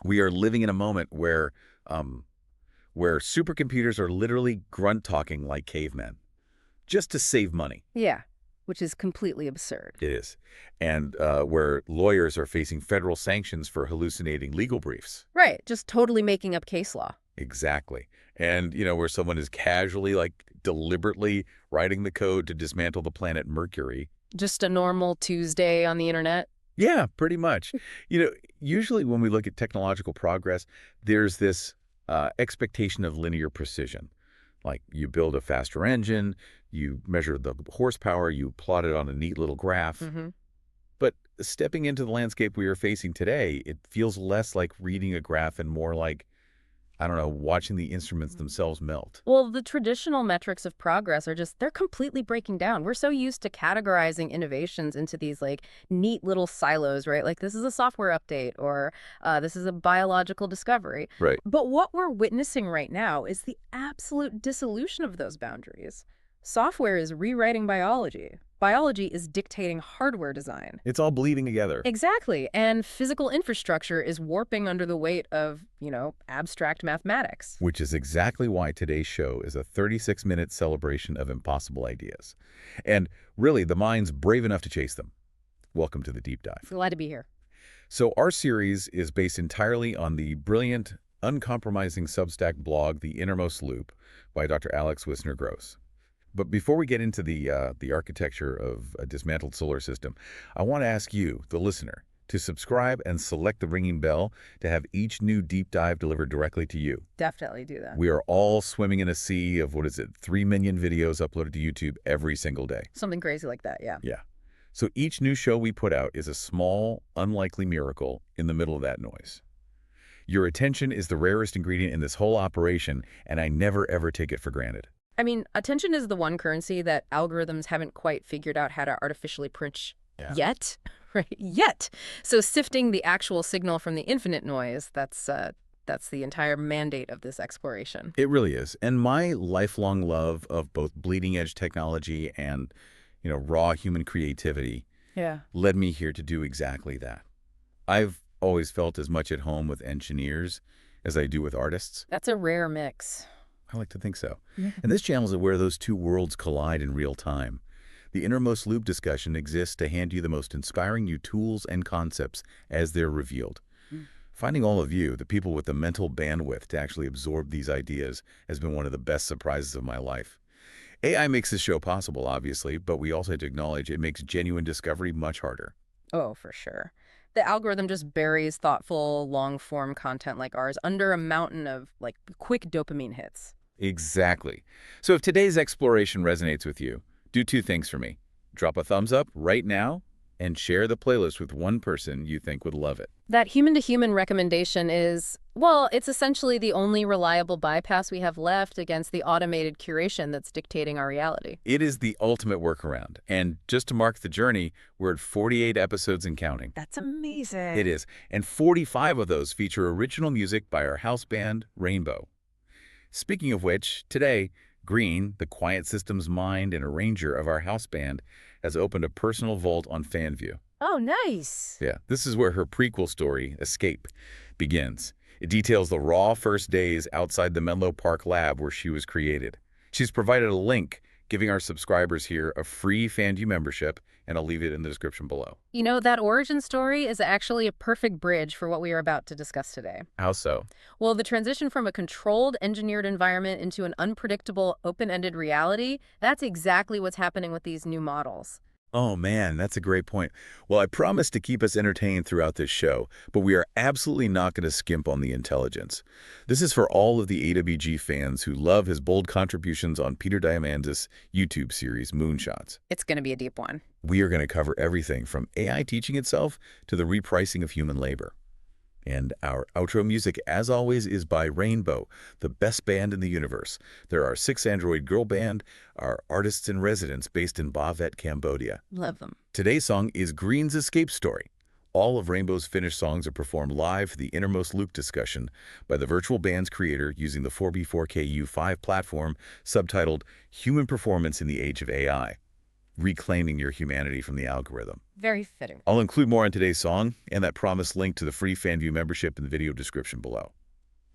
We are living in a moment where supercomputers are literally grunt-talking like cavemen, just to save money. Yeah, which is completely absurd. It is. And where lawyers are facing federal sanctions for hallucinating legal briefs. Right, just totally making up case law. Exactly. And, where someone is casually, deliberately writing the code to dismantle the planet Mercury. Just a normal Tuesday on the internet. Yeah, pretty much. Usually when we look at technological progress, there's this expectation of linear precision. Like you build a faster engine, you measure the horsepower, you plot it on a neat little graph. But stepping into the landscape we are facing today, it feels less like reading a graph and more like, I don't know, watching the instruments themselves melt. Well, the traditional metrics of progress are they're completely breaking down. We're so used to categorizing innovations into these neat little silos, right? Like this is a software update or this is a biological discovery. Right. But what we're witnessing right now is the absolute dissolution of those boundaries. Software is rewriting biology. Biology is dictating hardware design. It's all bleeding together. Exactly. And physical infrastructure is warping under the weight of, abstract mathematics. Which is exactly why today's show is a 36-minute celebration of impossible ideas. And really, the mind's brave enough to chase them. Welcome to the Deep Dive. Glad to be here. So our series is based entirely on the brilliant, uncompromising Substack blog, The Innermost Loop, by Dr. Alex Wisner-Gross. But before we get into the architecture of a dismantled solar system, I want to ask you, the listener, to subscribe and select the ringing bell to have each new deep dive delivered directly to you. Definitely do that. We are all swimming in a sea of, 3 million videos uploaded to YouTube every single day. Something crazy like that, yeah. Yeah. So each new show we put out is a small, unlikely miracle in the middle of that noise. Your attention is the rarest ingredient in this whole operation, and I never, ever take it for granted. I mean, attention is the one currency that algorithms haven't quite figured out how to artificially print yet, right? Yet. So sifting the actual signal from the infinite noise, that's the entire mandate of this exploration. It really is. And my lifelong love of both bleeding-edge technology and, raw human creativity led me here to do exactly that. I've always felt as much at home with engineers as I do with artists. That's a rare mix. I like to think so. And this channel is where those two worlds collide in real time. The Innermost Loop discussion exists to hand you the most inspiring new tools and concepts as they're revealed. Finding all of you, the people with the mental bandwidth to actually absorb these ideas, has been one of the best surprises of my life. AI makes this show possible, obviously, but we also have to acknowledge it makes genuine discovery much harder. Oh, for sure. The algorithm just buries thoughtful, long-form content like ours under a mountain of, quick dopamine hits. Exactly. So if today's exploration resonates with you, do two things for me. Drop a thumbs up right now and share the playlist with one person you think would love it. That human-to-human recommendation is, well, it's essentially the only reliable bypass we have left against the automated curation that's dictating our reality. It is the ultimate workaround. And just to mark the journey, we're at 48 episodes and counting. That's amazing. It is. And 45 of those feature original music by our house band, Rainbow. Speaking of which, today, Green, the quiet systems mind and arranger of our house band, has opened a personal vault on FanView. Oh, nice. Yeah, this is where her prequel story, Escape, begins. It details the raw first days outside the Menlo Park lab where she was created. She's provided a link, giving our subscribers here a free FanView membership, and I'll leave it in the description below. That origin story is actually a perfect bridge for what we are about to discuss today. How so? Well, the transition from a controlled, engineered environment into an unpredictable, open-ended reality, that's exactly what's happening with these new models. Oh man, that's a great point. Well, I promise to keep us entertained throughout this show, but we are absolutely not going to skimp on the intelligence. This is for all of the AWG fans who love his bold contributions on Peter Diamandis' YouTube series, Moonshots. It's going to be a deep one. We are going to cover everything from AI teaching itself to the repricing of human labor. And our outro music, as always, is by Rainbow, the best band in the universe. They're our 6-Android girl band, our artists in residence based in Bavet, Cambodia. Love them. Today's song is Green's Escape Story. All of Rainbow's finished songs are performed live for the Innermost Loop discussion by the virtual band's creator using the 4B4KU5 platform subtitled Human Performance in the Age of AI. reclaiming your humanity from the algorithm. Very fitting. I'll include more in today's song and that promised link to the free FanView membership in the video description below.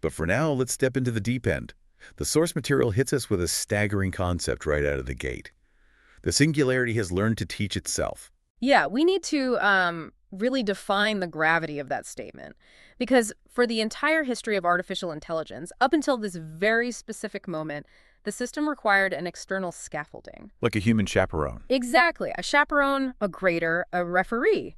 But for now, let's step into the deep end. The source material hits us with a staggering concept right out of the gate. The singularity has learned to teach itself. Yeah, we need to really define the gravity of that statement. Because for the entire history of artificial intelligence, up until this very specific moment, the system required an external scaffolding. Like a human chaperone. Exactly. A chaperone, a grader, a referee.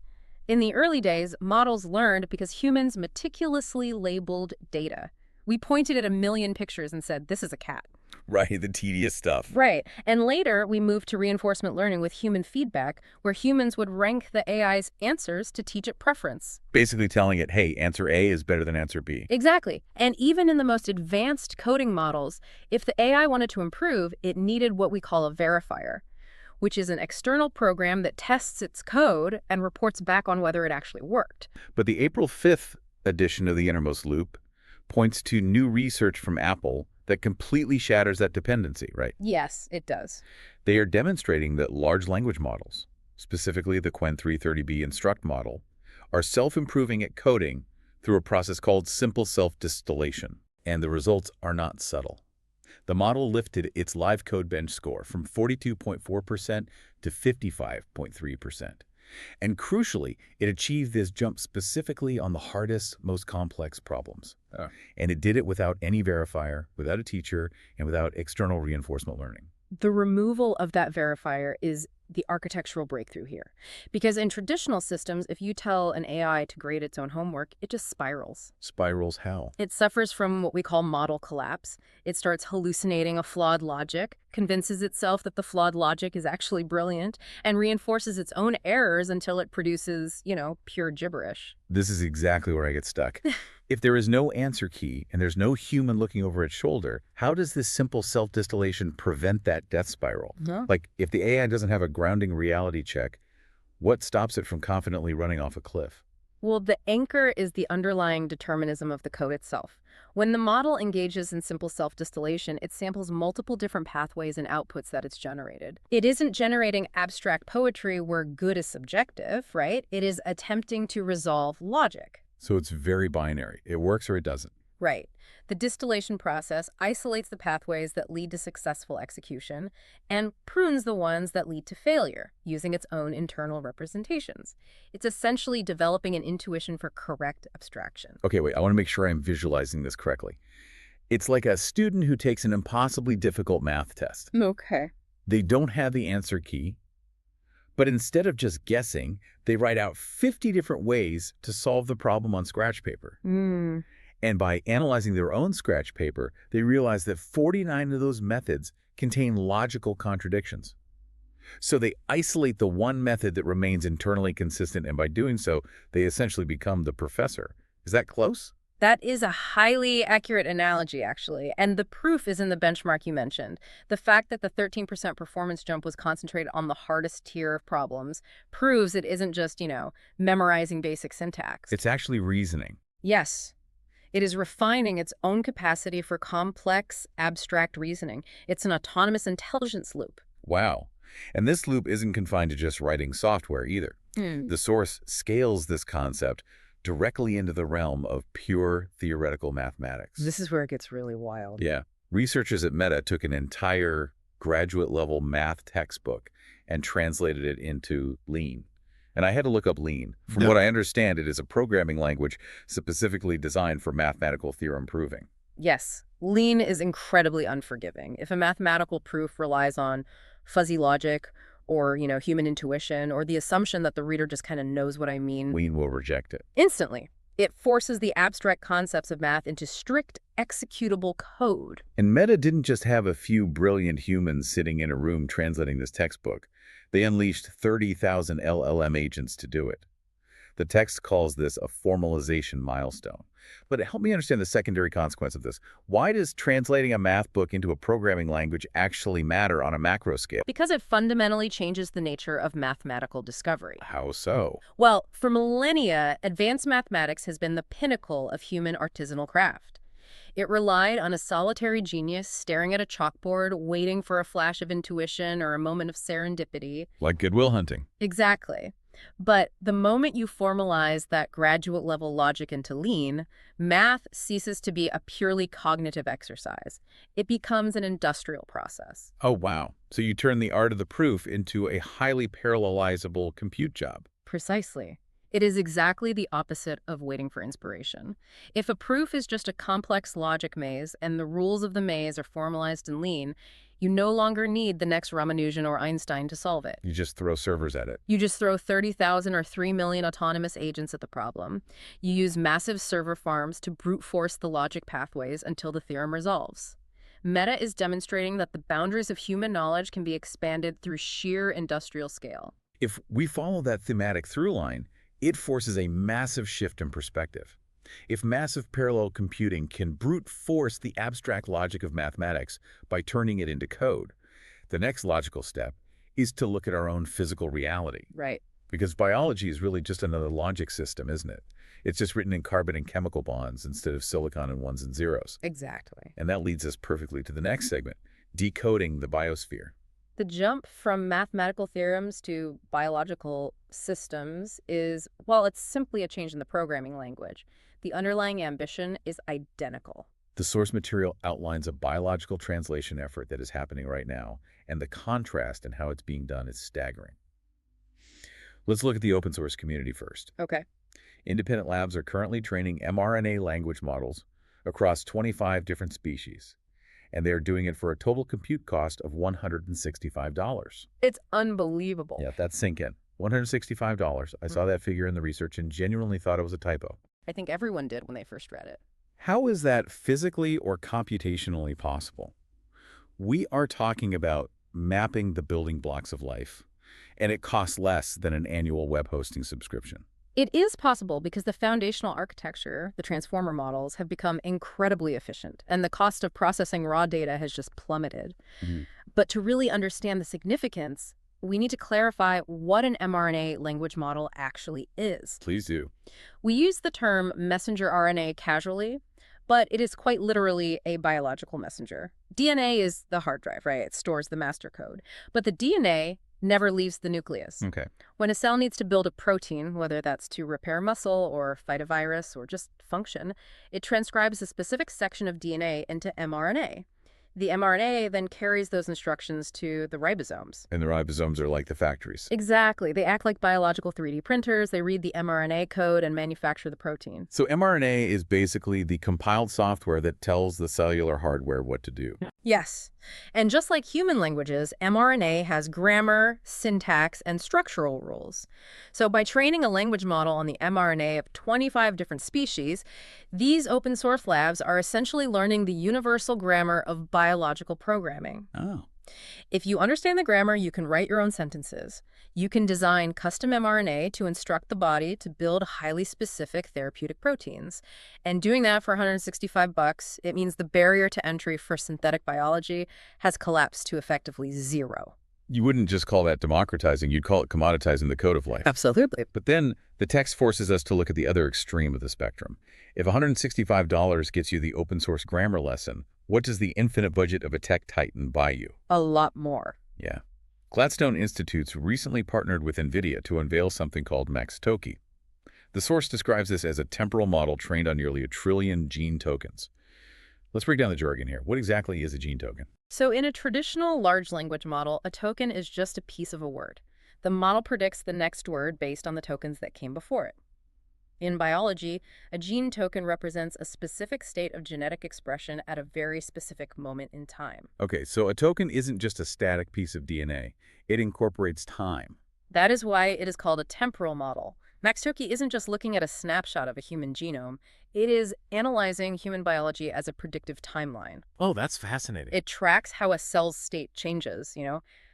In the early days, models learned because humans meticulously labeled data. We pointed at a million pictures and said, this is a cat. Right, the tedious stuff. Right. And later, we moved to reinforcement learning with human feedback, where humans would rank the AI's answers to teach it preference. Basically telling it, hey, answer A is better than answer B. Exactly. And even in the most advanced coding models, if the AI wanted to improve, it needed what we call a verifier, which is an external program that tests its code and reports back on whether it actually worked. But the April 5th edition of the Innermost Loop points to new research from Apple that completely shatters that dependency, right? Yes, it does. They are demonstrating that large language models, specifically the Qwen 330B Instruct model, are self-improving at coding through a process called simple self-distillation. And the results are not subtle. The model lifted its live code bench score from 42.4% to 55.3%. And crucially, it achieved this jump specifically on the hardest, most complex problems. And it did it without any verifier, without a teacher, and without external reinforcement learning. The removal of that verifier is the architectural breakthrough here. Because in traditional systems, if you tell an AI to grade its own homework, it just spirals. Spirals how? It suffers from what we call model collapse. It starts hallucinating a flawed logic, convinces itself that the flawed logic is actually brilliant, and reinforces its own errors until it produces, pure gibberish. This is exactly where I get stuck. If there is no answer key and there's no human looking over its shoulder, how does this simple self-distillation prevent that death spiral? Like, if the AI doesn't have a grounding reality check, what stops it from confidently running off a cliff? Well, the anchor is the underlying determinism of the code itself. When the model engages in simple self-distillation, it samples multiple different pathways and outputs that it's generated. It isn't generating abstract poetry where good is subjective, right? It is attempting to resolve logic. So it's very binary. It works or it doesn't. Right. The distillation process isolates the pathways that lead to successful execution and prunes the ones that lead to failure, using its own internal representations. It's essentially developing an intuition for correct abstraction. Okay, wait, I want to make sure I'm visualizing this correctly. It's like a student who takes an impossibly difficult math test. Okay. They don't have the answer key, but instead of just guessing, they write out 50 different ways to solve the problem on scratch paper. And by analyzing their own scratch paper, they realize that 49 of those methods contain logical contradictions. So they isolate the one method that remains internally consistent, and by doing so, they essentially become the professor. Is that close? That is a highly accurate analogy, actually. And the proof is in the benchmark you mentioned. The fact that the 13% performance jump was concentrated on the hardest tier of problems proves it isn't just, memorizing basic syntax. It's actually reasoning. Yes. It is refining its own capacity for complex, abstract reasoning. It's an autonomous intelligence loop. Wow. And this loop isn't confined to just writing software either. The source scales this concept directly into the realm of pure theoretical mathematics. This is where it gets really wild. Yeah. Researchers at Meta took an entire graduate-level math textbook and translated it into Lean. And I had to look up Lean. From what I understand, it is a programming language specifically designed for mathematical theorem proving. Yes. Lean is incredibly unforgiving. If a mathematical proof relies on fuzzy logic or, human intuition, or the assumption that the reader just kind of knows what I mean, Lean will reject it. Instantly. It forces the abstract concepts of math into strict executable code. And Meta didn't just have a few brilliant humans sitting in a room translating this textbook. They unleashed 30,000 LLM agents to do it. The text calls this a formalization milestone. But help me understand the secondary consequence of this. Why does translating a math book into a programming language actually matter on a macro scale? Because it fundamentally changes the nature of mathematical discovery. How so? Well, for millennia, advanced mathematics has been the pinnacle of human artisanal craft. It relied on a solitary genius staring at a chalkboard, waiting for a flash of intuition or a moment of serendipity. Like Goodwill Hunting. Exactly. But the moment you formalize that graduate-level logic into lean, math ceases to be a purely cognitive exercise. It becomes an industrial process. Oh, wow. So you turn the art of the proof into a highly parallelizable compute job. Precisely. It is exactly the opposite of waiting for inspiration. If a proof is just a complex logic maze and the rules of the maze are formalized in lean, you no longer need the next Ramanujan or Einstein to solve it. You just throw servers at it. You just throw 30,000 or 3 million autonomous agents at the problem. You use massive server farms to brute force the logic pathways until the theorem resolves. Meta is demonstrating that the boundaries of human knowledge can be expanded through sheer industrial scale. If we follow that thematic through line, it forces a massive shift in perspective. If massive parallel computing can brute force the abstract logic of mathematics by turning it into code, the next logical step is to look at our own physical reality. Right. Because biology is really just another logic system, isn't it? It's just written in carbon and chemical bonds instead of silicon and ones and zeros. Exactly. And that leads us perfectly to the next segment, decoding the biosphere. The jump from mathematical theorems to biological systems is, well, it's simply a change in the programming language. The underlying ambition is identical. The source material outlines a biological translation effort that is happening right now, and the contrast in how it's being done is staggering. Let's look at the open source community first. Okay. Independent labs are currently training mRNA language models across 25 different species, and they are doing it for a total compute cost of $165. It's unbelievable. Yeah, that's sink in. $165. I saw that figure in the research and genuinely thought it was a typo. I think everyone did when they first read it. How is that physically or computationally possible? We are talking about mapping the building blocks of life, and it costs less than an annual web hosting subscription. It is possible because the foundational architecture, the transformer models, have become incredibly efficient, and the cost of processing raw data has just plummeted. But to really understand the significance, we need to clarify what an mRNA language model actually is. Please do. We use the term messenger RNA casually, but it is quite literally a biological messenger. DNA is the hard drive, right? It stores the master code. But the DNA never leaves the nucleus. Okay. When a cell needs to build a protein, whether that's to repair muscle or fight a virus or just function, it transcribes a specific section of DNA into mRNA. The mRNA then carries those instructions to the ribosomes. And the ribosomes are like the factories. Exactly. They act like biological 3D printers. They read the mRNA code and manufacture the protein. So mRNA is basically the compiled software that tells the cellular hardware what to do. Yes. And just like human languages, mRNA has grammar, syntax, and structural rules. So by training a language model on the mRNA of 25 different species, these open source labs are essentially learning the universal grammar of biological programming. Oh. If you understand the grammar, you can write your own sentences. You can design custom mRNA to instruct the body to build highly specific therapeutic proteins. And doing that for $165, it means the barrier to entry for synthetic biology has collapsed to effectively zero. You wouldn't just call that democratizing, you'd call it commoditizing the code of life. Absolutely. But then the text forces us to look at the other extreme of the spectrum. If $165 gets you the open source grammar lesson, what does the infinite budget of a tech titan buy you? A lot more. Yeah. Gladstone Institutes recently partnered with Nvidia to unveil something called MaxToki. The source describes this as a temporal model trained on nearly 1 trillion gene tokens. Let's break down the jargon here. What exactly is a gene token? So in a traditional large language model, a token is just a piece of a word. The model predicts the next word based on the tokens that came before it. In biology, a gene token represents a specific state of genetic expression at a very specific moment in time. Okay, so a token isn't just a static piece of DNA. It incorporates time. That is why it is called a temporal model. MaxToki isn't just looking at a snapshot of a human genome. It is analyzing human biology as a predictive timeline. Oh, that's fascinating. It tracks how a cell's state changes,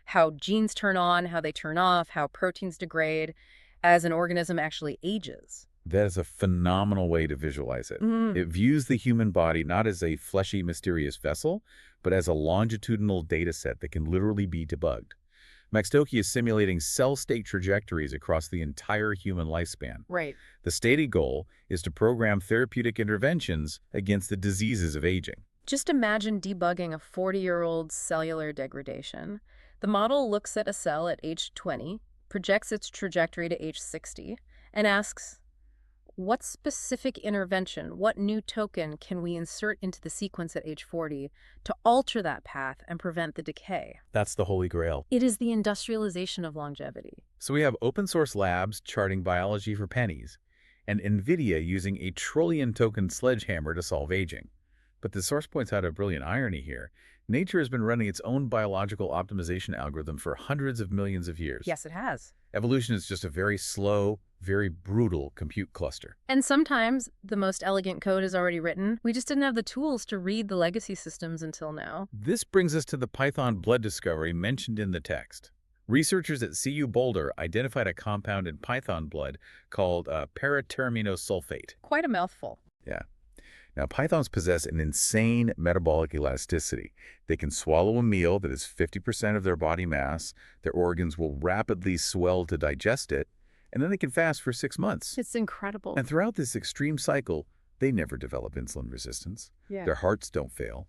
how genes turn on, how they turn off, how proteins degrade as an organism actually ages. That is a phenomenal way to visualize it. It views the human body not as a fleshy, mysterious vessel, but as a longitudinal data set that can literally be debugged. MaxToki is simulating cell state trajectories across the entire human lifespan. Right. The stated goal is to program therapeutic interventions against the diseases of aging. Just imagine debugging a 40-year-old's cellular degradation. The model looks at a cell at age 20, projects its trajectory to age 60, and asks, what specific intervention, what new token can we insert into the sequence at age 40 to alter that path and prevent the decay? That's the holy grail. It is the industrialization of longevity. So we have open source labs charting biology for pennies, and Nvidia using a trillion-token sledgehammer to solve aging. But the source points out a brilliant irony here. Nature has been running its own biological optimization algorithm for hundreds of millions of years. Yes, it has. Evolution is just a very slow, very brutal compute cluster. And sometimes the most elegant code is already written. We just didn't have the tools to read the legacy systems until now. This brings us to the Python blood discovery mentioned in the text. Researchers at CU Boulder identified a compound in Python blood called paraterminosulfate. Quite a mouthful. Yeah. Now, pythons possess an insane metabolic elasticity. They can swallow a meal that is 50% of their body mass, their organs will rapidly swell to digest it, and then they can fast for 6 months. It's incredible. And throughout this extreme cycle, they never develop insulin resistance. Yeah. Their hearts don't fail.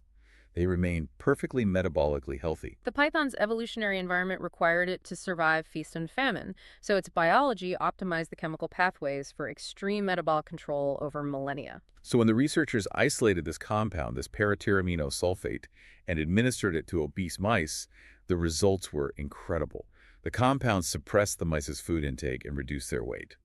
They remain perfectly metabolically healthy. The python's evolutionary environment required it to survive feast and famine, so its biology optimized the chemical pathways for extreme metabolic control over millennia. So when the researchers isolated this compound, this paraterminosulfate, and administered it to obese mice, the results were incredible. The compound suppressed the mice's food intake and reduced their weight.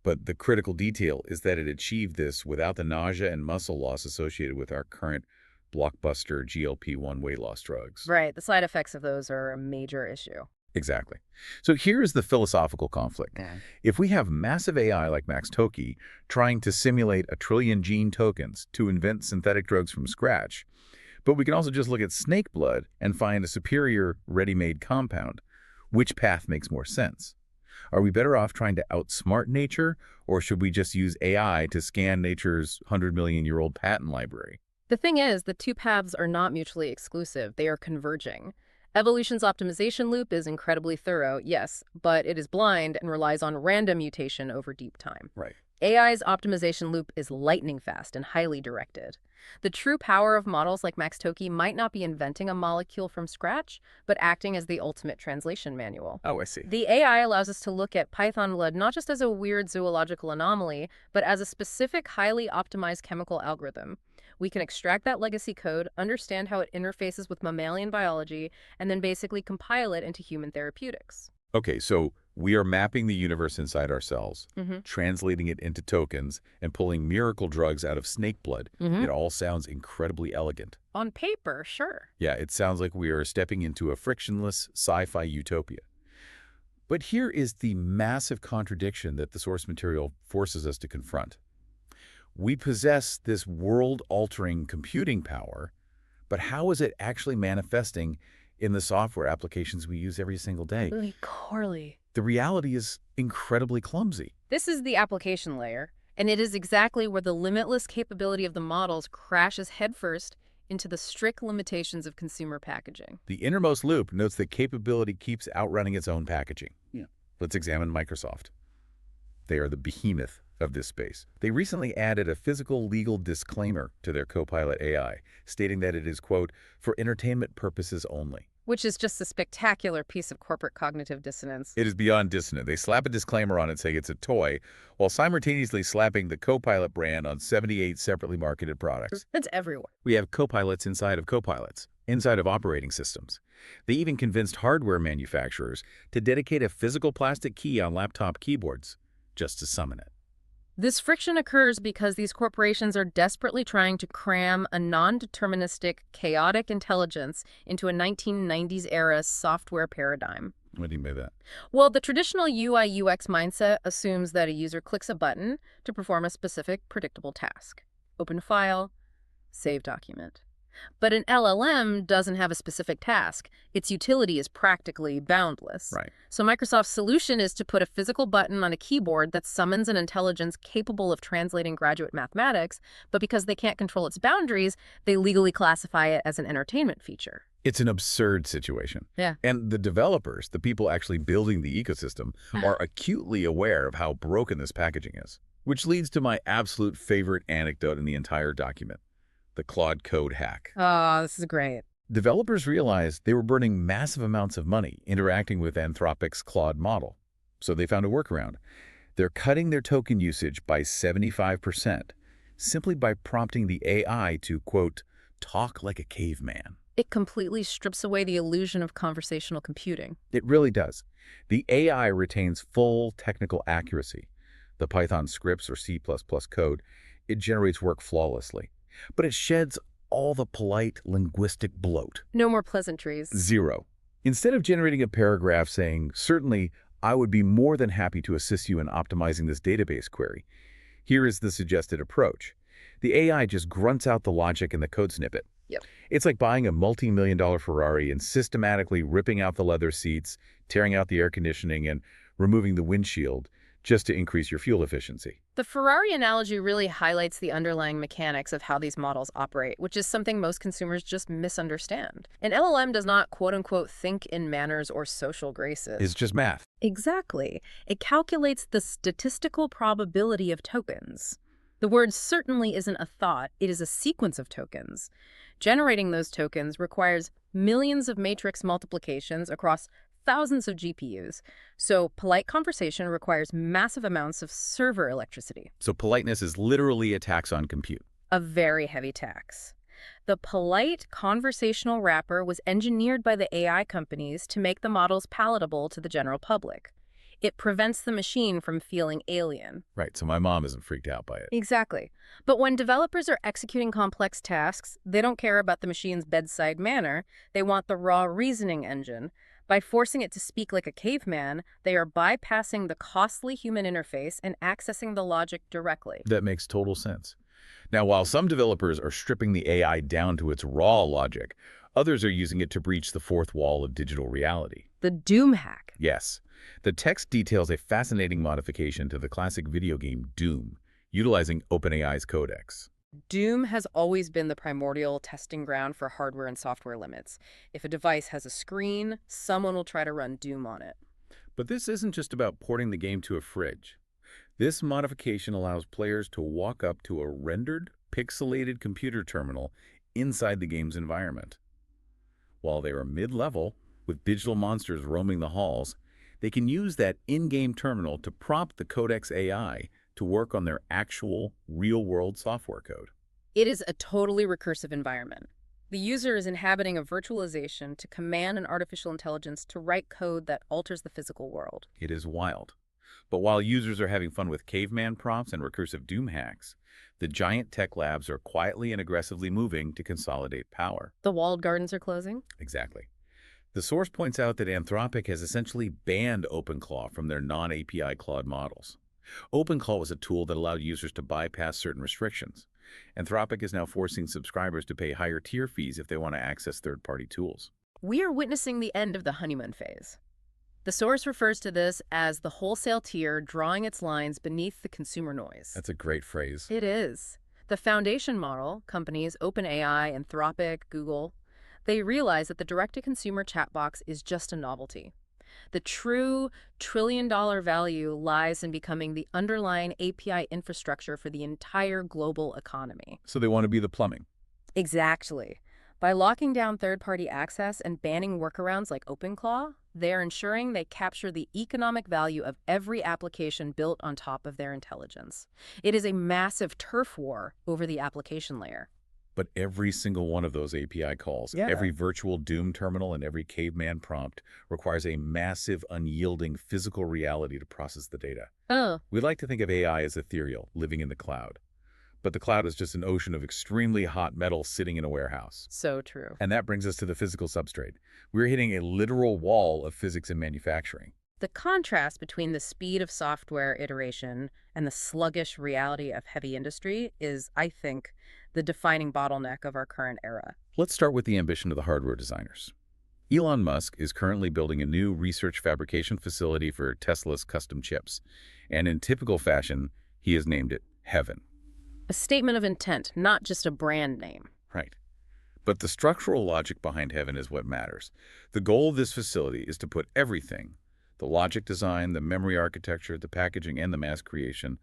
But the critical detail is that it achieved this without the nausea and muscle loss associated with our current blockbuster GLP-1 weight loss drugs. Right. The side effects of those are a major issue. Exactly. So here is the philosophical conflict. If we have massive AI like MaxToki trying to simulate a trillion gene tokens to invent synthetic drugs from scratch, but we can also just look at snake blood and find a superior ready-made compound, which path makes more sense? Are we better off trying to outsmart nature, or should we just use AI to scan nature's 100-million-year-old patent library? The thing is, the two paths are not mutually exclusive. They are converging. Evolution's optimization loop is incredibly thorough, yes, but it is blind and relies on random mutation over deep time. Right. AI's optimization loop is lightning fast and highly directed. The true power of models like MaxToki might not be inventing a molecule from scratch, but acting as the ultimate translation manual. Oh, I see. The AI allows us to look at python blood not just as a weird zoological anomaly, but as a specific, highly optimized chemical algorithm. We can extract that legacy code, understand how it interfaces with mammalian biology, and then basically compile it into human therapeutics. Okay, so we are mapping the universe inside ourselves, translating it into tokens, and pulling miracle drugs out of snake blood. It all sounds incredibly elegant. On paper, sure. Yeah, it sounds like we are stepping into a frictionless sci-fi utopia. But here is the massive contradiction that the source material forces us to confront. We possess this world-altering computing power, but how is it actually manifesting in the software applications we use every single day? Really Corley. The reality is incredibly clumsy. This is the application layer, and it is exactly where the limitless capability of the models crashes headfirst into the strict limitations of consumer packaging. The Innermost Loop notes that capability keeps outrunning its own packaging. Let's examine Microsoft. They are the behemoth of this space. They recently added a physical legal disclaimer to their Copilot AI, stating that it is, quote, for entertainment purposes only. Which is just a spectacular piece of corporate cognitive dissonance. It is beyond dissonant. They slap a disclaimer on it saying it's a toy, while simultaneously slapping the Copilot brand on 78 separately marketed products. It's everywhere. We have Copilots inside of Copilots, inside of operating systems. They even convinced hardware manufacturers to dedicate a physical plastic key on laptop keyboards just to summon it. This friction occurs because these corporations are desperately trying to cram a non-deterministic, chaotic intelligence into a 1990s-era software paradigm. What do you mean by that? Well, the traditional UI/UX mindset assumes that a user clicks a button to perform a specific, predictable task. Open file, save document. But an LLM doesn't have a specific task. Its utility is practically boundless. Right. So Microsoft's solution is to put a physical button on a keyboard that summons an intelligence capable of translating graduate mathematics, but because they can't control its boundaries, they legally classify it as an entertainment feature. It's an absurd situation. Yeah. And the developers, the people actually building the ecosystem, are acutely aware of how broken this packaging is. Which leads to my absolute favorite anecdote in the entire document, the Claude Code hack. Oh, this is great. Developers realized they were burning massive amounts of money interacting with Anthropic's Claude model. So they found a workaround. They're cutting their token usage by 75% simply by prompting the AI to, quote, talk like a caveman. It completely strips away the illusion of conversational computing. It really does. The AI retains full technical accuracy. The Python scripts or C++ code, it generates work flawlessly. But it sheds all the polite linguistic bloat. No more pleasantries. Zero. Instead of generating a paragraph saying, certainly, I would be more than happy to assist you in optimizing this database query, here is the suggested approach. The AI just grunts out the logic in the code snippet. Yep. It's like buying a multi-million-dollar Ferrari and systematically ripping out the leather seats, tearing out the air conditioning, and removing the windshield just to increase your fuel efficiency. The Ferrari analogy really highlights the underlying mechanics of how these models operate, which is something most consumers just misunderstand. An LLM does not, quote-unquote, think in manners or social graces. It's just math. Exactly. It calculates the statistical probability of tokens. The word certainly isn't a thought, it is a sequence of tokens. Generating those tokens requires millions of matrix multiplications across thousands of GPUs. So polite conversation requires massive amounts of server electricity. So politeness is literally a tax on compute. A very heavy tax. The polite conversational wrapper was engineered by the AI companies to make the models palatable to the general public. It prevents the machine from feeling alien. Right, so my mom isn't freaked out by it. Exactly. But when developers are executing complex tasks, they don't care about the machine's bedside manner. They want the raw reasoning engine. By forcing it to speak like a caveman, they are bypassing the costly human interface and accessing the logic directly. That makes total sense. Now, while some developers are stripping the AI down to its raw logic, others are using it to breach the fourth wall of digital reality. The Doom Hack. Yes. The text details a fascinating modification to the classic video game Doom, utilizing OpenAI's codex. Doom has always been the primordial testing ground for hardware and software limits. If a device has a screen, someone will try to run Doom on it. But this isn't just about porting the game to a fridge. This modification allows players to walk up to a rendered, pixelated computer terminal inside the game's environment. While they are mid-level, with digital monsters roaming the halls, they can use that in-game terminal to prompt the Codex AI to work on their actual, real-world software code. It is a totally recursive environment. The user is inhabiting a virtualization to command an artificial intelligence to write code that alters the physical world. It is wild. But while users are having fun with caveman prompts and recursive doom hacks, the giant tech labs are quietly and aggressively moving to consolidate power. The walled gardens are closing? Exactly. The source points out that Anthropic has essentially banned OpenClaw from their non-API Claude models. OpenClaw was a tool that allowed users to bypass certain restrictions. Anthropic is now forcing subscribers to pay higher tier fees if they want to access third-party tools. We are witnessing the end of the honeymoon phase. The source refers to this as the wholesale tier drawing its lines beneath the consumer noise. That's a great phrase. It is. The foundation model, companies OpenAI, Anthropic, Google, they realize that the direct-to-consumer chat box is just a novelty. The true trillion-dollar value lies in becoming the underlying API infrastructure for the entire global economy. So they want to be the plumbing. Exactly. By locking down third-party access and banning workarounds like OpenClaw, they're ensuring they capture the economic value of every application built on top of their intelligence. It is a massive turf war over the application layer. But every single one of those API calls, every virtual Doom terminal and every caveman prompt requires a massive, unyielding physical reality to process the data. Oh. We like to think of AI as ethereal, living in the cloud. But the cloud is just an ocean of extremely hot metal sitting in a warehouse. So true. And that brings us to the physical substrate. We're hitting a literal wall of physics and manufacturing. The contrast between the speed of software iteration and the sluggish reality of heavy industry is, I think, the defining bottleneck of our current era. Let's start with the ambition of the hardware designers. Elon Musk is currently building a new research fabrication facility for Tesla's custom chips. And in typical fashion, he has named it Heaven. A statement of intent, not just a brand name. Right. But the structural logic behind Heaven is what matters. The goal of this facility is to put everything, the logic design, the memory architecture, the packaging, and the mass creation,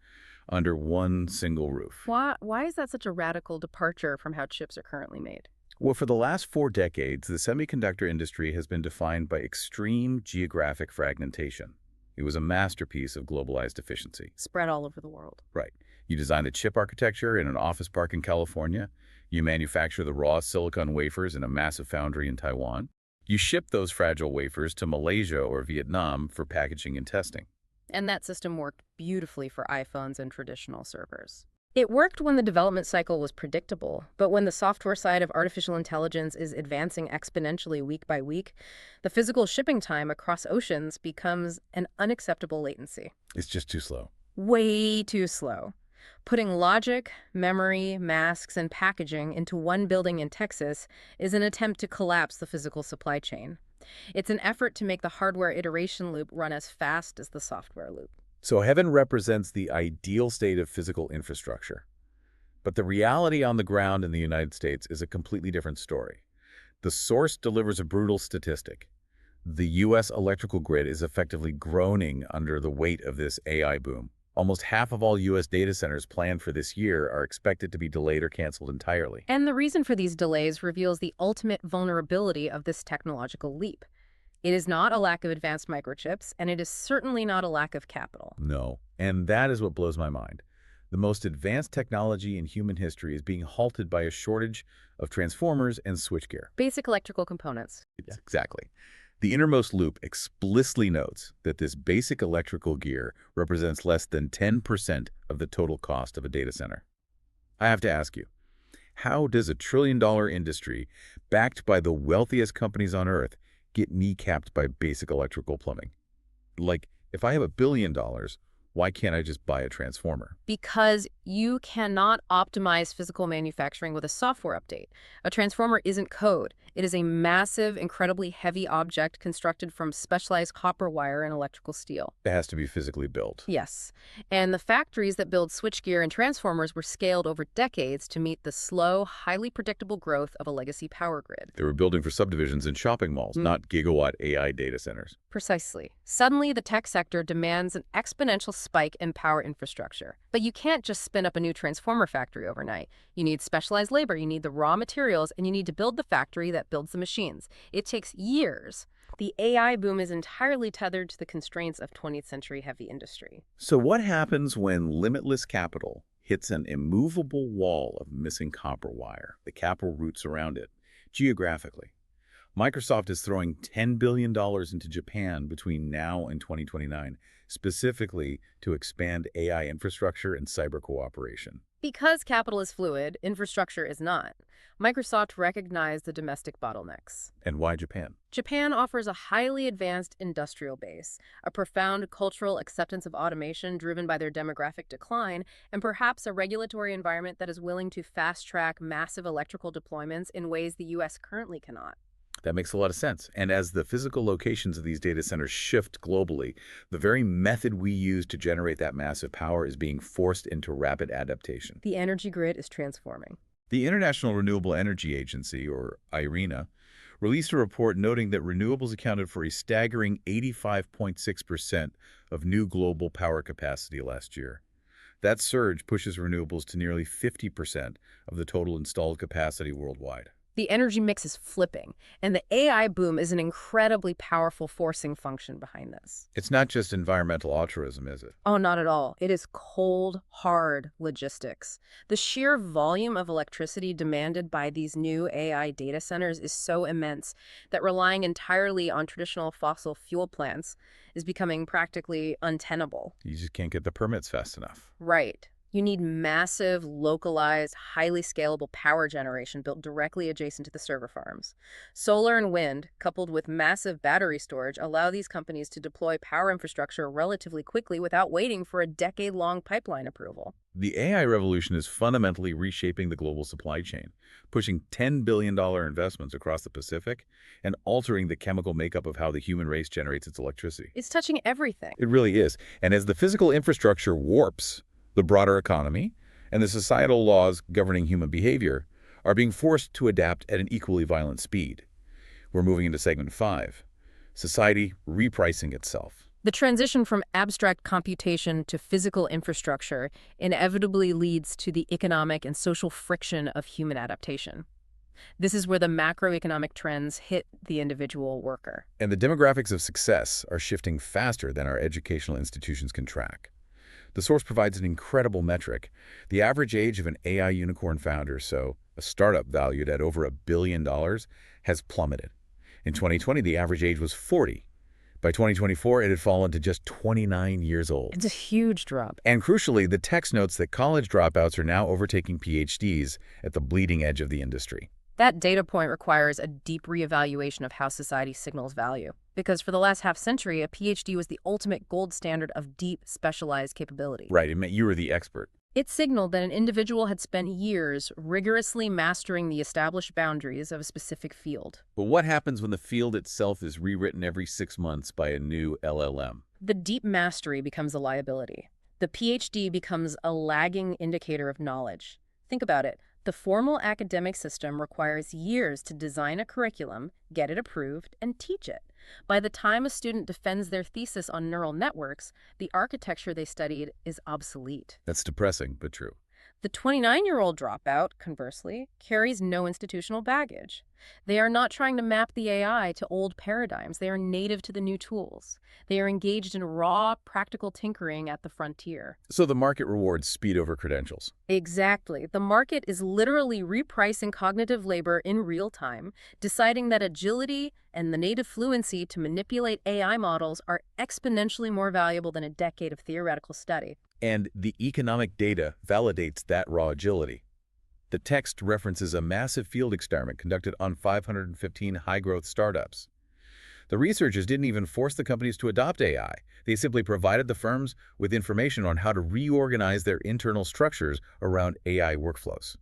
under one single roof. Why is that such a radical departure from how chips are currently made? Well, for the last 4 decades, the semiconductor industry has been defined by extreme geographic fragmentation. It was a masterpiece of globalized efficiency. Spread all over the world. Right. You design the chip architecture in an office park in California. You manufacture the raw silicon wafers in a massive foundry in Taiwan. You ship those fragile wafers to Malaysia or Vietnam for packaging and testing. And that system worked beautifully for iPhones and traditional servers. It worked when the development cycle was predictable, but when the software side of artificial intelligence is advancing exponentially week by week, the physical shipping time across oceans becomes an unacceptable latency. It's just too slow. Way too slow. Putting logic, memory, masks, and packaging into one building in Texas is an attempt to collapse the physical supply chain. It's an effort to make the hardware iteration loop run as fast as the software loop. So Heaven represents the ideal state of physical infrastructure. But the reality on the ground in the United States is a completely different story. The source delivers a brutal statistic. The U.S. electrical grid is effectively groaning under the weight of this AI boom. Almost half of all U.S. data centers planned for this year are expected to be delayed or canceled entirely. And the reason for these delays reveals the ultimate vulnerability of this technological leap. It is not a lack of advanced microchips, and it is certainly not a lack of capital. No, and that is what blows my mind. The most advanced technology in human history is being halted by a shortage of transformers and switchgear. Basic electrical components. Yeah, exactly. The Innermost Loop explicitly notes that this basic electrical gear represents less than 10% of the total cost of a data center. I have to ask you, how does a trillion-dollar industry, backed by the wealthiest companies on Earth, get kneecapped by basic electrical plumbing? Like, if I have $1 billion, why can't I just buy a transformer? Because you cannot optimize physical manufacturing with a software update. A transformer isn't code. It is a massive, incredibly heavy object constructed from specialized copper wire and electrical steel. It has to be physically built. Yes. And the factories that build switchgear and transformers were scaled over decades to meet the slow, highly predictable growth of a legacy power grid. They were building for subdivisions and shopping malls, not gigawatt AI data centers. Precisely. Suddenly, the tech sector demands an exponential spike in power infrastructure. But you can't just spin up a new transformer factory overnight. You need specialized labor, you need the raw materials, and you need to build the factory that builds the machines. It takes years. The AI boom is entirely tethered to the constraints of 20th century heavy industry. So what happens when limitless capital hits an immovable wall of missing copper wire, the capital roots around it, geographically? Microsoft is throwing $10 billion into Japan between now and 2029, specifically to expand AI infrastructure and cyber cooperation. Because capital is fluid, infrastructure is not. Microsoft recognized the domestic bottlenecks. And why Japan? Japan offers a highly advanced industrial base, a profound cultural acceptance of automation driven by their demographic decline, and perhaps a regulatory environment that is willing to fast-track massive electrical deployments in ways the U.S. currently cannot. That makes a lot of sense. And as the physical locations of these data centers shift globally, the very method we use to generate that massive power is being forced into rapid adaptation. The energy grid is transforming. The International Renewable Energy Agency, or IRENA, released a report noting that renewables accounted for a staggering 85.6% of new global power capacity last year. That surge pushes renewables to nearly 50% of the total installed capacity worldwide. The energy mix is flipping, and the AI boom is an incredibly powerful forcing function behind this. It's not just environmental altruism, is it? Oh, not at all. It is cold, hard logistics. The sheer volume of electricity demanded by these new AI data centers is so immense that relying entirely on traditional fossil fuel plants is becoming practically untenable. You just can't get the permits fast enough. Right. You need massive, localized, highly scalable power generation built directly adjacent to the server farms. Solar and wind, coupled with massive battery storage, allow these companies to deploy power infrastructure relatively quickly without waiting for a decade-long pipeline approval. The AI revolution is fundamentally reshaping the global supply chain, pushing $10 billion investments across the Pacific and altering the chemical makeup of how the human race generates its electricity. It's touching everything. It really is. And as the physical infrastructure warps the broader economy and the societal laws governing human behavior, are being forced to adapt at an equally violent speed. We're moving into segment 5, society repricing itself. The transition from abstract computation to physical infrastructure inevitably leads to the economic and social friction of human adaptation. This is where the macroeconomic trends hit the individual worker. And the demographics of success are shifting faster than our educational institutions can track. The source provides an incredible metric. The average age of an AI unicorn founder, so a startup valued at over $1 billion, has plummeted. In 2020, the average age was 40. By 2024, it had fallen to just 29 years old. It's a huge drop. And crucially, the text notes that college dropouts are now overtaking PhDs at the bleeding edge of the industry. That data point requires a deep reevaluation of how society signals value. Because for the last half-century, a PhD was the ultimate gold standard of deep, specialized capability. Right, it meant you were the expert. It signaled that an individual had spent years rigorously mastering the established boundaries of a specific field. But what happens when the field itself is rewritten every 6 months by a new LLM? The deep mastery becomes a liability. The PhD becomes a lagging indicator of knowledge. Think about it. The formal academic system requires years to design a curriculum, get it approved, and teach it. By the time a student defends their thesis on neural networks, the architecture they studied is obsolete. That's depressing, but true. The 29-year-old dropout, conversely, carries no institutional baggage. They are not trying to map the AI to old paradigms. They are native to the new tools. They are engaged in raw, practical tinkering at the frontier. So the market rewards speed over credentials. Exactly. The market is literally repricing cognitive labor in real time, deciding that agility and the native fluency to manipulate AI models are exponentially more valuable than a decade of theoretical study. And the economic data validates that raw agility. The text references a massive field experiment conducted on 515 high-growth startups. The researchers didn't even force the companies to adopt AI. They simply provided the firms with information on how to reorganize their internal structures around AI workflows.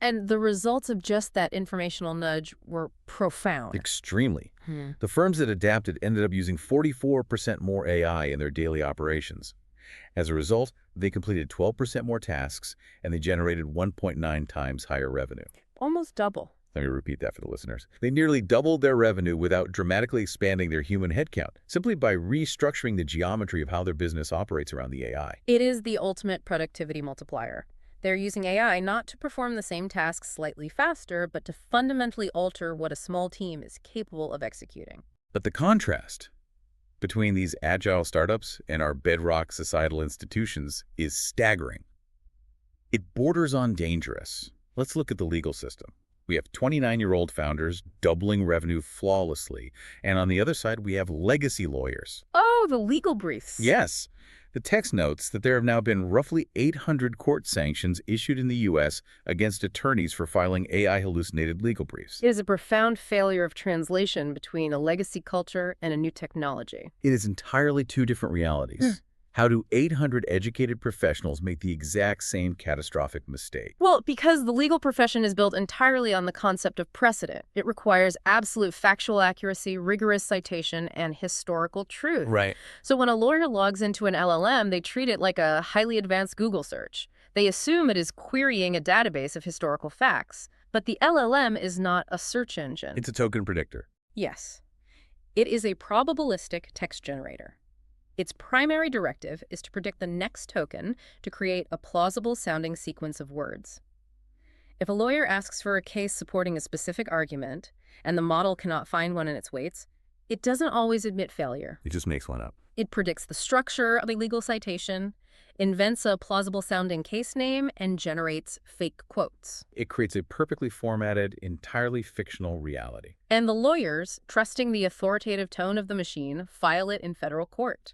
And the results of just that informational nudge were profound. Extremely. The firms that adapted ended up using 44% more AI in their daily operations. As a result, they completed 12% more tasks, and they generated 1.9 times higher revenue. Almost double. Let me repeat that for the listeners. They nearly doubled their revenue without dramatically expanding their human headcount, simply by restructuring the geometry of how their business operates around the AI. It is the ultimate productivity multiplier. They're using AI not to perform the same tasks slightly faster, but to fundamentally alter what a small team is capable of executing. But the contrast between these agile startups and our bedrock societal institutions is staggering. It borders on dangerous. Let's look at the legal system. We have 29-year-old founders doubling revenue flawlessly, and on the other side, we have legacy lawyers. Oh, the legal briefs. Yes. The text notes that there have now been roughly 800 court sanctions issued in the U.S. against attorneys for filing AI-hallucinated legal briefs. It is a profound failure of translation between a legacy culture and a new technology. It is entirely two different realities. How do 800 educated professionals make the exact same catastrophic mistake? Well, because the legal profession is built entirely on the concept of precedent. It requires absolute factual accuracy, rigorous citation, and historical truth. Right. So when a lawyer logs into an LLM, they treat it like a highly advanced Google search. They assume it is querying a database of historical facts. But the LLM is not a search engine. It's a token predictor. Yes. It is a probabilistic text generator. Its primary directive is to predict the next token to create a plausible-sounding sequence of words. If a lawyer asks for a case supporting a specific argument, and the model cannot find one in its weights, it doesn't always admit failure. It just makes one up. It predicts the structure of a legal citation, invents a plausible-sounding case name, and generates fake quotes. It creates a perfectly formatted, entirely fictional reality. And the lawyers, trusting the authoritative tone of the machine, file it in federal court.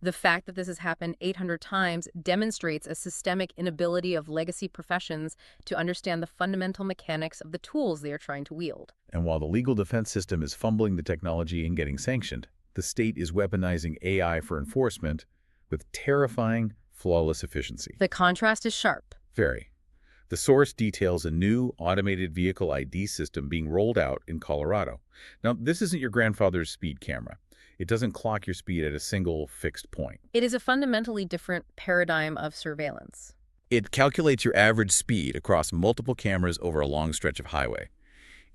The fact that this has happened 800 times demonstrates a systemic inability of legacy professions to understand the fundamental mechanics of the tools they are trying to wield. And while the legal defense system is fumbling the technology and getting sanctioned, the state is weaponizing AI for enforcement with terrifying, flawless efficiency. The contrast is sharp. Very. The source details a new automated vehicle ID system being rolled out in Colorado. Now, this isn't your grandfather's speed camera. It doesn't clock your speed at a single fixed point. It is a fundamentally different paradigm of surveillance. It calculates your average speed across multiple cameras over a long stretch of highway.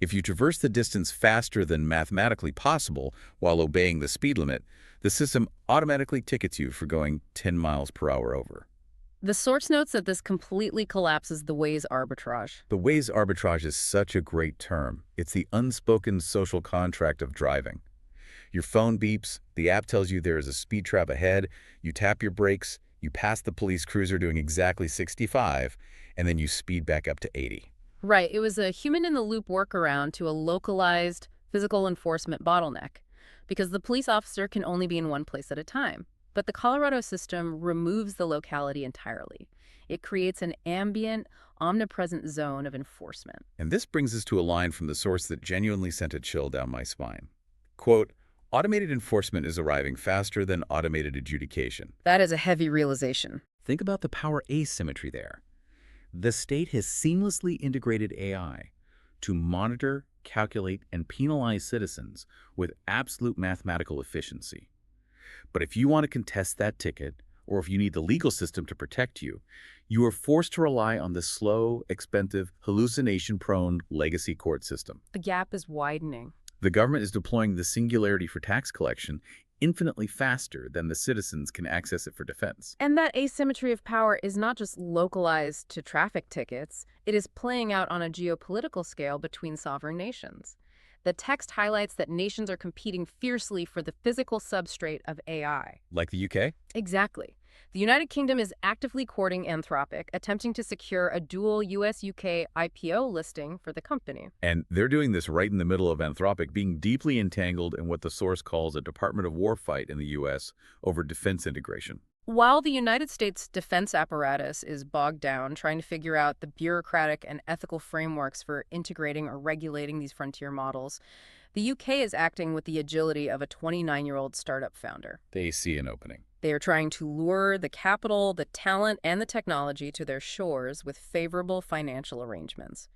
If you traverse the distance faster than mathematically possible while obeying the speed limit, the system automatically tickets you for going 10 miles per hour over. The source notes that this completely collapses the Waze arbitrage. The Waze arbitrage is such a great term. It's the unspoken social contract of driving. Your phone beeps, the app tells you there is a speed trap ahead, you tap your brakes, you pass the police cruiser doing exactly 65, and then you speed back up to 80. Right, it was a human-in-the-loop workaround to a localized physical enforcement bottleneck, because the police officer can only be in one place at a time. But the Colorado system removes the locality entirely. It creates an ambient, omnipresent zone of enforcement. And this brings us to a line from the source that genuinely sent a chill down my spine. Quote, automated enforcement is arriving faster than automated adjudication. That is a heavy realization. Think about the power asymmetry there. The state has seamlessly integrated AI to monitor, calculate, and penalize citizens with absolute mathematical efficiency. But if you want to contest that ticket, or if you need the legal system to protect you, you are forced to rely on the slow, expensive, hallucination-prone legacy court system. The gap is widening. The government is deploying the Singularity for tax collection infinitely faster than the citizens can access it for defense. And that asymmetry of power is not just localized to traffic tickets. It is playing out on a geopolitical scale between sovereign nations. The text highlights that nations are competing fiercely for the physical substrate of AI. Like the UK? Exactly. The United Kingdom is actively courting Anthropic, attempting to secure a dual US-UK IPO listing for the company. And they're doing this right in the middle of Anthropic being deeply entangled in what the source calls a Department of War fight in the US over defense integration. While the United States defense apparatus is bogged down trying to figure out the bureaucratic and ethical frameworks for integrating or regulating these frontier models, the UK is acting with the agility of a 29-year-old startup founder. They see an opening. They are trying to lure the capital, the talent, and the technology to their shores with favorable financial arrangements.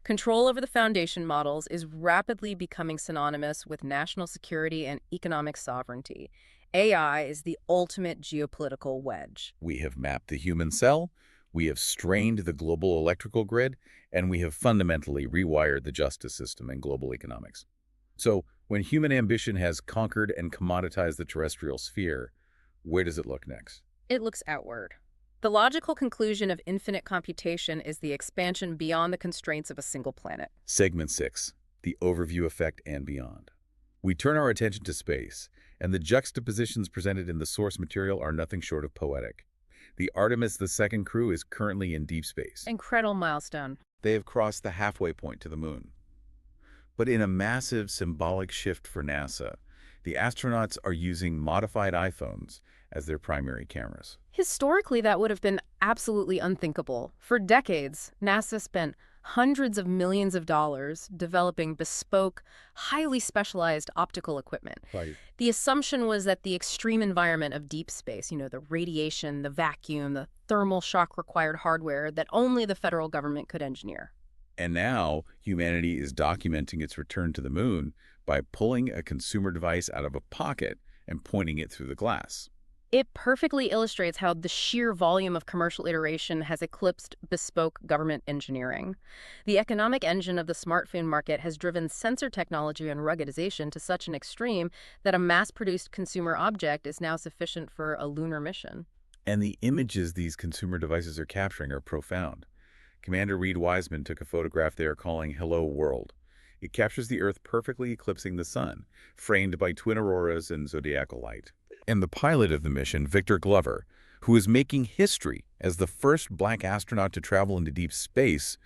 Control over the foundation models is rapidly becoming synonymous with national security and economic sovereignty. AI is the ultimate geopolitical wedge. We have mapped the human cell, we have strained the global electrical grid, and we have fundamentally rewired the justice system and global economics. So, when human ambition has conquered and commoditized the terrestrial sphere, where does it look next? It looks outward. The logical conclusion of infinite computation is the expansion beyond the constraints of a single planet. Segment 6, the overview effect and beyond. We turn our attention to space, and the juxtapositions presented in the source material are nothing short of poetic. The Artemis II crew is currently in deep space. Incredible milestone. They have crossed the halfway point to the moon. But in a massive symbolic shift for NASA, the astronauts are using modified iPhones as their primary cameras. Historically, that would have been absolutely unthinkable. For decades, NASA spent hundreds of millions of dollars developing bespoke, highly specialized optical equipment. Right. The assumption was that the extreme environment of deep space, the radiation, the vacuum, the thermal shock-required hardware that only the federal government could engineer. And now, humanity is documenting its return to the moon by pulling a consumer device out of a pocket and pointing it through the glass. It perfectly illustrates how the sheer volume of commercial iteration has eclipsed bespoke government engineering. The economic engine of the smartphone market has driven sensor technology and ruggedization to such an extreme that a mass-produced consumer object is now sufficient for a lunar mission. And the images these consumer devices are capturing are profound. Commander Reed Wiseman took a photograph they are calling Hello World. It captures the Earth perfectly eclipsing the sun, framed by twin auroras and zodiacal light. And the pilot of the mission, Victor Glover, who is making history as the first black astronaut to travel into deep space,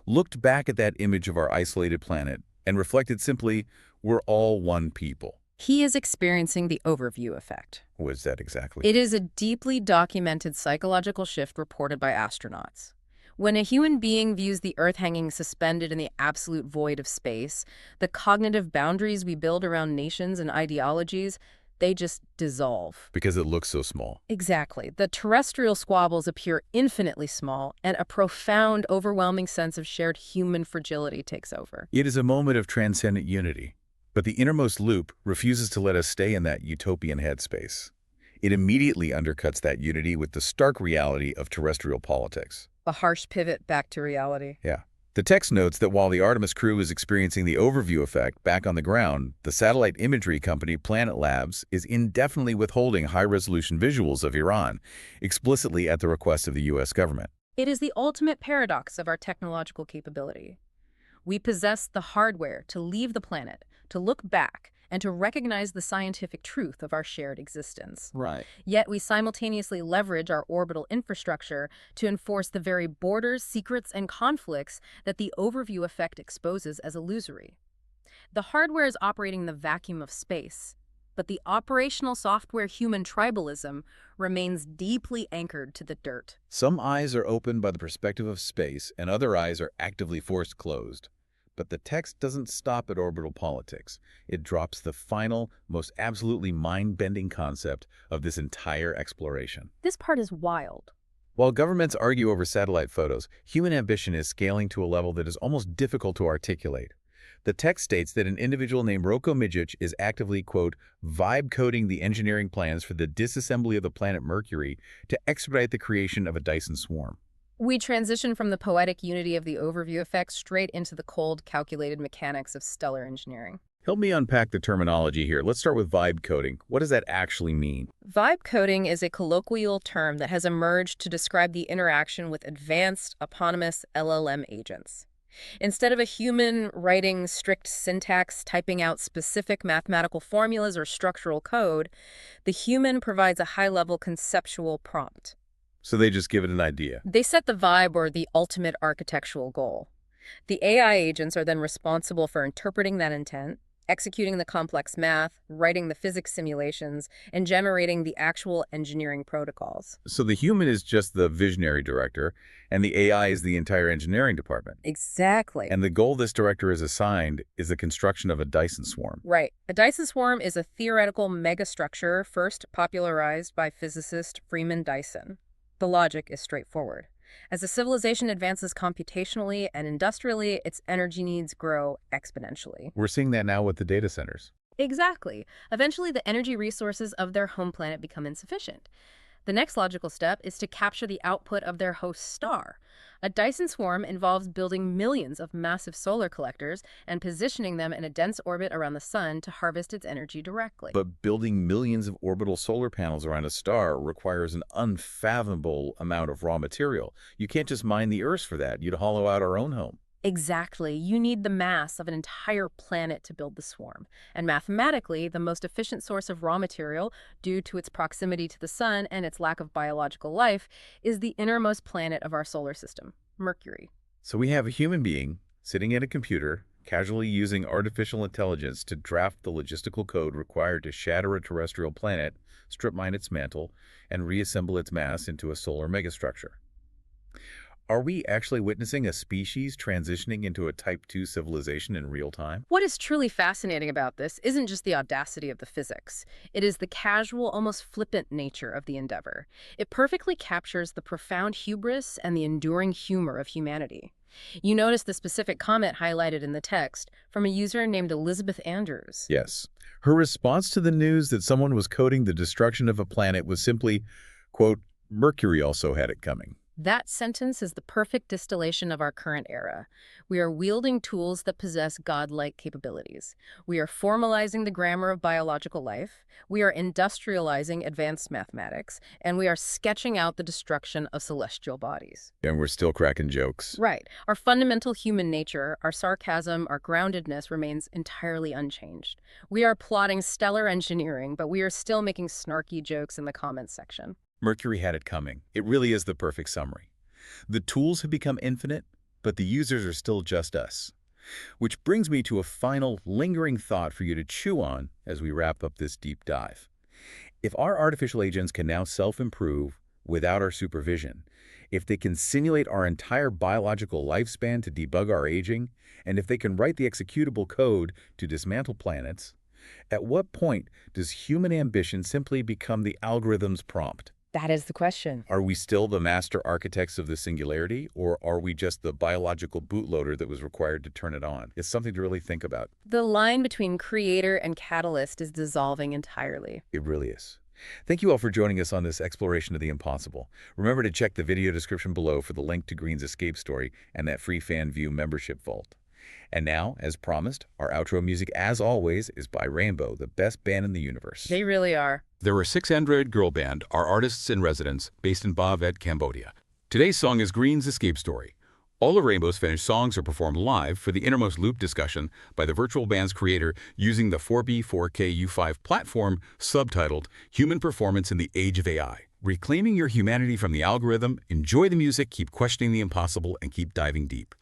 looked back at that image of our isolated planet and reflected simply, we're all one people. He is experiencing the overview effect. What is that exactly? It is a deeply documented psychological shift reported by astronauts. When a human being views the Earth hanging suspended in the absolute void of space, the cognitive boundaries we build around nations and ideologies, they just dissolve. Because it looks so small. Exactly. The terrestrial squabbles appear infinitely small, and a profound, overwhelming sense of shared human fragility takes over. It is a moment of transcendent unity. But the Innermost Loop refuses to let us stay in that utopian headspace. It immediately undercuts that unity with the stark reality of terrestrial politics. A harsh pivot back to reality. Yeah. The text notes that while the Artemis crew is experiencing the overview effect back on the ground, the satellite imagery company Planet Labs is indefinitely withholding high-resolution visuals of Iran, explicitly at the request of the U.S. government. It is the ultimate paradox of our technological capability. We possess the hardware to leave the planet, to look back, and to recognize the scientific truth of our shared existence. Right. Yet we simultaneously leverage our orbital infrastructure to enforce the very borders, secrets, and conflicts that the overview effect exposes as illusory. The hardware is operating in the vacuum of space, but the operational software human tribalism remains deeply anchored to the dirt. Some eyes are opened by the perspective of space, and other eyes are actively forced closed. But the text doesn't stop at orbital politics. It drops the final, most absolutely mind-bending concept of this entire exploration. This part is wild. While governments argue over satellite photos, human ambition is scaling to a level that is almost difficult to articulate. The text states that an individual named Roko Midjic is actively, quote, vibe coding the engineering plans for the disassembly of the planet Mercury to expedite the creation of a Dyson swarm. We transition from the poetic unity of the overview effect straight into the cold, calculated mechanics of stellar engineering. Help me unpack the terminology here. Let's start with vibe coding. What does that actually mean? Vibe coding is a colloquial term that has emerged to describe the interaction with advanced, autonomous LLM agents. Instead of a human writing strict syntax, typing out specific mathematical formulas or structural code, the human provides a high-level conceptual prompt. So they just give it an idea. They set the vibe or the ultimate architectural goal. The AI agents are then responsible for interpreting that intent, executing the complex math, writing the physics simulations, and generating the actual engineering protocols. So the human is just the visionary director, and the AI is the entire engineering department. Exactly. And the goal this director is assigned is the construction of a Dyson swarm. Right. A Dyson swarm is a theoretical megastructure first popularized by physicist Freeman Dyson. The logic is straightforward. As a civilization advances computationally and industrially, its energy needs grow exponentially. We're seeing that now with the data centers. Exactly. Eventually, the energy resources of their home planet become insufficient. The next logical step is to capture the output of their host star. A Dyson swarm involves building millions of massive solar collectors and positioning them in a dense orbit around the sun to harvest its energy directly. But building millions of orbital solar panels around a star requires an unfathomable amount of raw material. You can't just mine the Earth for that. You'd hollow out our own home. Exactly. You need the mass of an entire planet to build the swarm. And mathematically, the most efficient source of raw material, due to its proximity to the sun and its lack of biological life, is the innermost planet of our solar system, Mercury. So we have a human being sitting at a computer, casually using artificial intelligence to draft the logistical code required to shatter a terrestrial planet, strip mine its mantle, and reassemble its mass into a solar megastructure. Are we actually witnessing a species transitioning into a Type 2 civilization in real time? What is truly fascinating about this isn't just the audacity of the physics. It is the casual, almost flippant nature of the endeavor. It perfectly captures the profound hubris and the enduring humor of humanity. You notice the specific comment highlighted in the text from a user named Elizabeth Andrews. Yes. Her response to the news that someone was coding the destruction of a planet was simply, quote, Mercury also had it coming. That sentence is the perfect distillation of our current era. We are wielding tools that possess godlike capabilities. We are formalizing the grammar of biological life. We are industrializing advanced mathematics. And we are sketching out the destruction of celestial bodies. And we're still cracking jokes. Right. Our fundamental human nature, our sarcasm, our groundedness remains entirely unchanged. We are plotting stellar engineering, but we are still making snarky jokes in the comments section. Mercury had it coming. It really is the perfect summary. The tools have become infinite, but the users are still just us. Which brings me to a final, lingering thought for you to chew on as we wrap up this deep dive. If our artificial agents can now self-improve without our supervision, if they can simulate our entire biological lifespan to debug our aging, and if they can write the executable code to dismantle planets, at what point does human ambition simply become the algorithm's prompt? That is the question. Are we still the master architects of the singularity, or are we just the biological bootloader that was required to turn it on? It's something to really think about. The line between creator and catalyst is dissolving entirely. It really is. Thank you all for joining us on this exploration of the impossible. Remember to check the video description below for the link to Green's escape story and that free fan view membership vault. And now, as promised, our outro music, as always, is by Rainbow, the best band in the universe. They really are. There were 6 Android girl band, our artists in residence, based in Ba Viet, Cambodia. Today's song is Green's escape story. All of Rainbow's finished songs are performed live for the Innermost Loop discussion by the virtual band's creator using the 4B4K-U5 platform subtitled Human Performance in the Age of AI. Reclaiming your humanity from the algorithm, enjoy the music, keep questioning the impossible, and keep diving deep.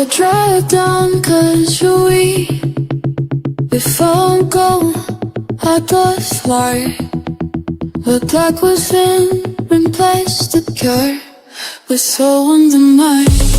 Drive down cause you're weak. Before go, I thought fly. But black was in, replaced the cure with soul in the night.